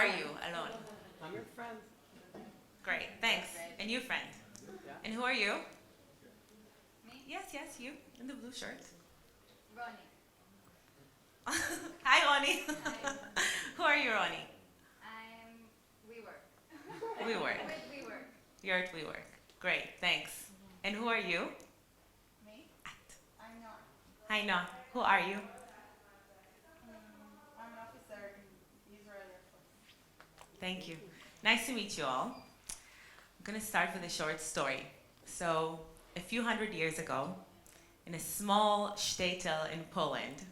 are you, Alon? I'm your friend. Great, thanks. And you, friend? Yeah. And who are you? Me? Yes, you, in the blue shirt. Ronnie. Hi, Ronnie. Hi. Who are you, Ronnie? I'm WeWork. WeWork. With WeWork. You're at WeWork. Great, thanks. And who are you? Me? I'm not. Hi, Noah. Who are you? I'm an officer in Israeli Air Force. Thank you. Nice to meet you all. I'm going to start with a short story. So, a few hundred years ago, in a small shtetl in Poland,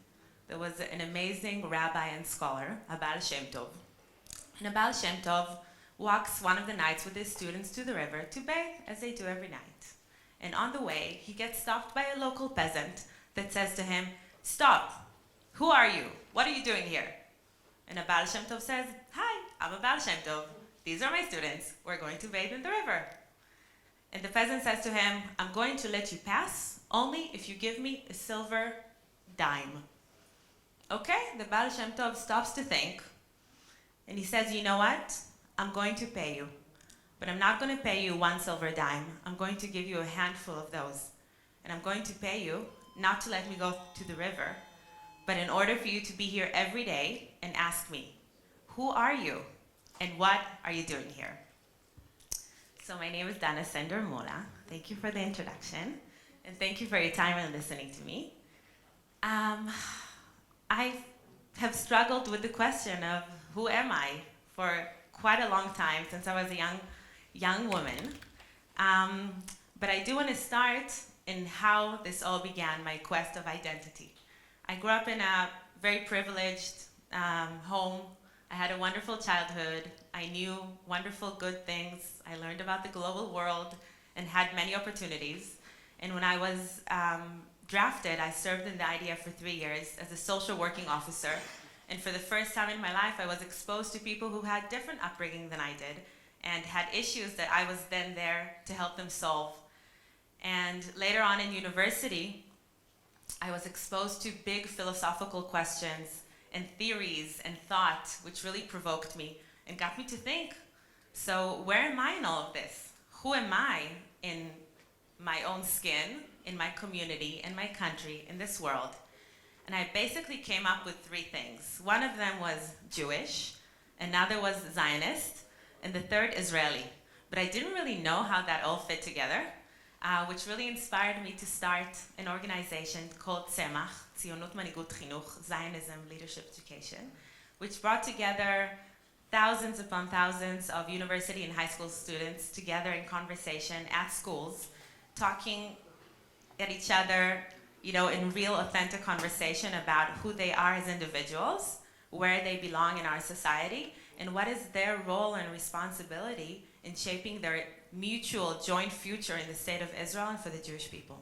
there was an amazing rabbi and scholar, a Baal Shem Tov. And a Baal Shem Tov walks one of the nights with his students to the river to bathe, as they do every night. And on the way, he gets stopped by a local peasant that says to him, "Stop! Who are you? What are you doing here?" And a Baal Shem Tov says, "Hi, I'm a Baal Shem Tov. These are my students. We're going to bathe in the river." And the peasant says to him, "I'm going to let you pass only if you give me a silver dime." Okay, the Baal Shem Tov stops to think, and he says, "You know what? I'm going to pay you. But I'm not going to pay you one silver dime. I'm going to give you a handful of those. And I'm going to pay you not to let me go to the river, but in order for you to be here every day and ask me, who are you and what are you doing here?" So my name is Dana Sender-Mulla. Thank you for the introduction, and thank you for your time and listening to me. I have struggled with the question of who am I for quite a long time, since I was a young woman. But I do want to start in how this all began, my quest of identity. I grew up in a very privileged home. I had a wonderful childhood. I knew wonderful good things. I learned about the global world and had many opportunities. And when I was drafted, I served in the IDF for 3 years as a social working officer. And for the first time in my life, I was exposed to people who had different upbringing than I did and had issues that I was then there to help them solve. And later on in university, I was exposed to big philosophical questions and theories and thought, which really provoked me and got me to think, so where am I in all of this? Who am I in my own skin, in my community, in my country, in this world? And I basically came up with 3 things. One of them was Jewish, another was Zionist, and the third Israeli. But I didn't really know how that all fit together, which really inspired me to start an organization called Tzemach, Tzionut Manigut Chinuch, Zionism Leadership Education, which brought together thousands upon thousands of university and high school students together in conversation at schools, talking at each other, in real authentic conversation about who they are as individuals, where they belong in our society, and what is their role and responsibility in shaping their mutual joint future in the state of Israel and for the Jewish people.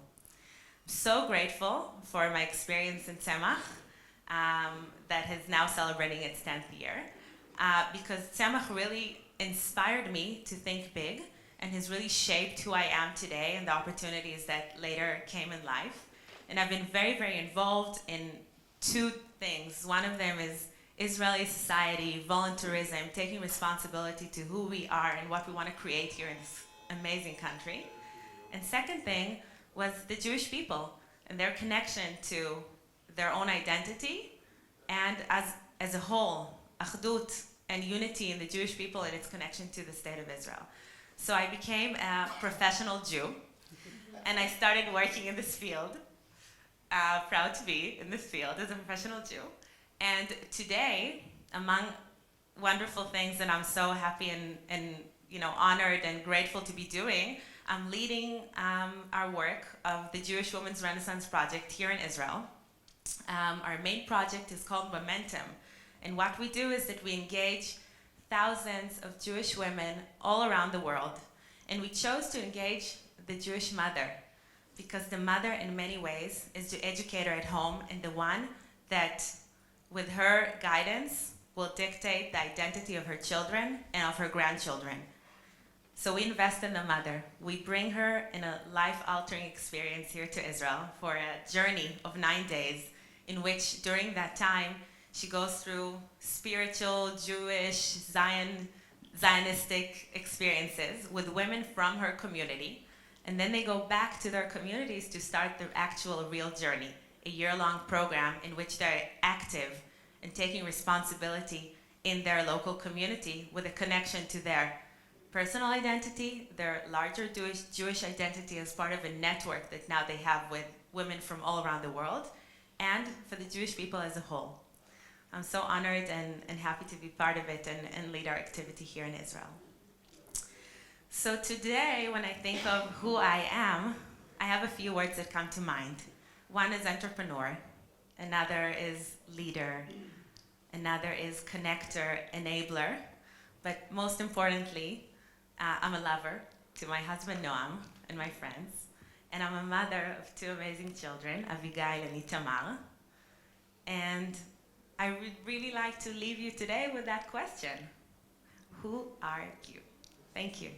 I'm so grateful for my experience in Tzemach, that is now celebrating its 10th year, because Tzemach really inspired me to think big and has really shaped who I am today and the opportunities that later came in life. And I've been very, very involved in 2 things. One of them is Israeli society, volunteerism, taking responsibility to who we are and what we want to create here in this amazing country. And second thing was the Jewish people and their connection to their own identity and as a whole, achdut and unity in the Jewish people and its connection to the state of Israel. So I became a professional Jew and I started working in this field. Proud to be in this field as a professional Jew. And today, among wonderful things that I'm so happy and honored and grateful to be doing, I'm leading our work of the Jewish Women's Renaissance Project here in Israel. Our main project is called Momentum. And what we do is that we engage thousands of Jewish women all around the world. And we chose to engage the Jewish mother, because the mother in many ways is the educator at home and the one that, with her guidance, will dictate the identity of her children and of her grandchildren. So we invest in the mother. We bring her in a life-altering experience here to Israel for a journey of 9 days, in which during that time She goes through spiritual, Jewish, Zionistic experiences with women from her community, and then they go back to their communities to start their actual real journey, a year-long program in which they're active and taking responsibility in their local community with a connection to their personal identity, their larger Jewish identity as part of a network that now they have with women from all around the world, and for the Jewish people as a whole. I'm so honored and happy to be part of it and lead our activity here in Israel. So today, when I think of who I am, I have a few words that come to mind. One is entrepreneur, another is leader, another is connector, enabler, but most importantly, I'm a lover to my husband Noam and my friends, and I'm a mother of two amazing children, Avigail and Tzemach. And I would really like to leave you today with that question. Who are you? Thank you.